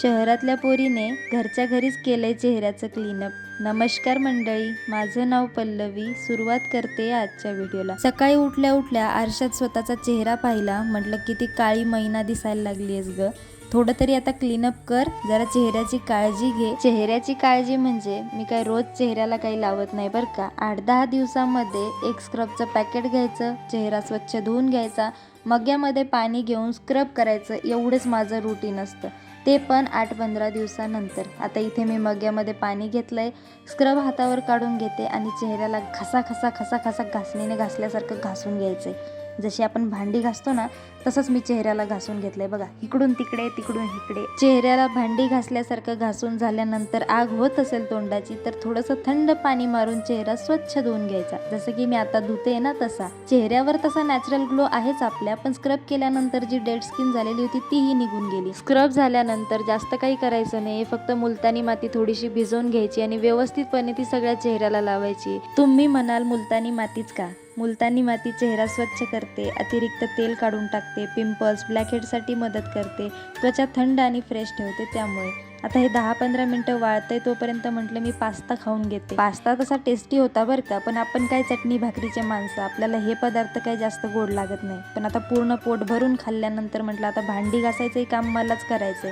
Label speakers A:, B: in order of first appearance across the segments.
A: शहरातल्या पोरीने घरच्या घरीच केलंय चेहऱ्याचं क्लीनअप. नमस्कार मंडळी, माझं नाव पल्लवी. सुरुवात करते आजच्या व्हिडिओला. सकाळी उठल्या उठल्या आरशात स्वतःचा चेहरा पाहिला. म्हटलं किती काळी मैना दिसायला लागलीयस ग. थोडं तरी आता क्लीनअप कर, जरा चेहऱ्याची काळजी घे. चेहऱ्याची काळजी म्हणजे मी काय रोज चेहऱ्याला काही लावत नाही बरं का. 8-10 दिवसामध्ये एक स्क्रबचं पॅकेट घ्यायचं, चेहरा स्वच्छ धुवून घ्यायचा, मग्यामध्ये पाणी घेऊन स्क्रब करायचं, एवढंच माझं रुटीन असतं. ते पण 8-15 दिवसानंतर. आता इथे मी मग्यामध्ये पाणी घेतलंय, स्क्रब हातावर काढून घेते आणि चेहऱ्याला घसा खसा खसा खसा घासणीने घासल्यासारखं घासून घ्यायचंय. जशी आपण भांडी घासतो ना, तसंच मी चेहऱ्याला घासून घेतलंय बघा. इकडून तिकडे तिकडून इकडे चेहऱ्याला भांडी घासल्यासारखं घासून झाल्यानंतर आग होत असेल तोंडाची तर थोडंसं थंड पाणी मारून चेहरा स्वच्छ धुवून घ्यायचा. जसं की मी आता धुते ना तसा. चेहऱ्यावर तसा नॅचरल ग्लो आहेच आपल्या, पण स्क्रब केल्यानंतर जी डेड स्किन झालेली होती तीही निघून गेली. स्क्रब झाल्यानंतर जास्त काही करायचं नाही, फक्त मुलतानी माती थोडीशी भिजवून घ्यायची आणि व्यवस्थितपणे ती सगळ्या चेहऱ्याला लावायची. तुम्ही म्हणाल मुलतानी मातीच का? मुलतानी माती चेहरा स्वच्छ करते, अतिरिक्त तेल काढून टाकते, पिंपल्स, ब्लॅकहेडसाठी मदत करते, त्वचा थंड आणि फ्रेश ठेवते. त्यामुळे आता हे 10-15 मिनटं वाळतंय तोपर्यंत म्हटलं मी पास्ता खाऊन घेते. पास्ता तसा टेस्टी होता बरं का, पण आपण काय चटणी भाकरीचे माणसं, आपल्याला हे पदार्थ काही जास्त गोड लागत नाही. पण आता पूर्ण पोट भरून खाल्ल्यानंतर म्हटलं आता भांडी घासायचंही काम मलाच करायचंय.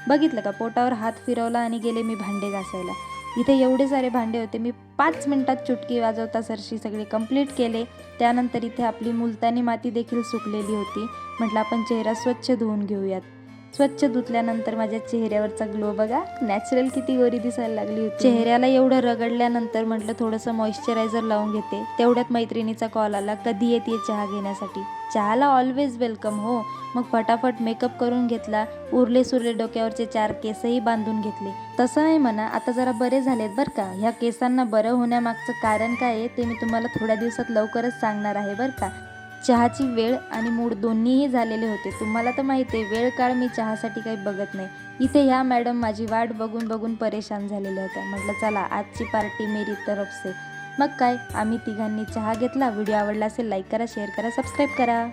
A: बघितलं का, पोटावर हात फिरवला आणि गेले मी भांडे घासायला. इथे एवढे सारे भांडे होते, मी 5 मिनिटात चुटकी वाजवता सरशी सगळे कंप्लीट केले. त्यानंतर इथे आपली मुलतानी माती देखील सुकलेली होती. म्हटलं आपण चेहरा स्वच्छ धुवून घेऊयात. स्वच्छ धुतल्यानंतर माझ्या चेहऱ्यावरचा ग्लो बघा, नॅचरल किती गोरी दिसायला लागली होती. चेहऱ्याला एवढं रगडल्यानंतर म्हटलं थोडंसं मॉइश्चरायझर लावून घेते. तेवढ्यात मैत्रिणीचा कॉल आला, कधी येते चहा घेण्यासाठी. चहाला ऑलवेज वेलकम हो. मग फटाफट मेकअप करून घेतला, उरले सुरले डोक्यावरचे 4 केसही बांधून घेतले. तसं नाही म्हणा, आता जरा बरे झालेत बरं का. ह्या केसांना बरं होण्यामागचं कारण काय आहे ते मी तुम्हाला थोड्या दिवसात लवकरच सांगणार आहे बरं का. चहाची वेळ आणि मूड दोन्हीही झालेले होते. तुम्हाला तर माहिती आहे, वेळ काळ मी चहासाठी काही बघत नाही. इथे ह्या मॅडम माझी वाट बघून बघून परेशान झालेल्या होत्या. म्हटलं चला आजची पार्टी मेरी तरफ से. मग काय, आम्ही तिघांनी चहा घेतला. व्हिडिओ आवडला असेल लाईक करा, शेअर करा, सबस्क्राईब करा.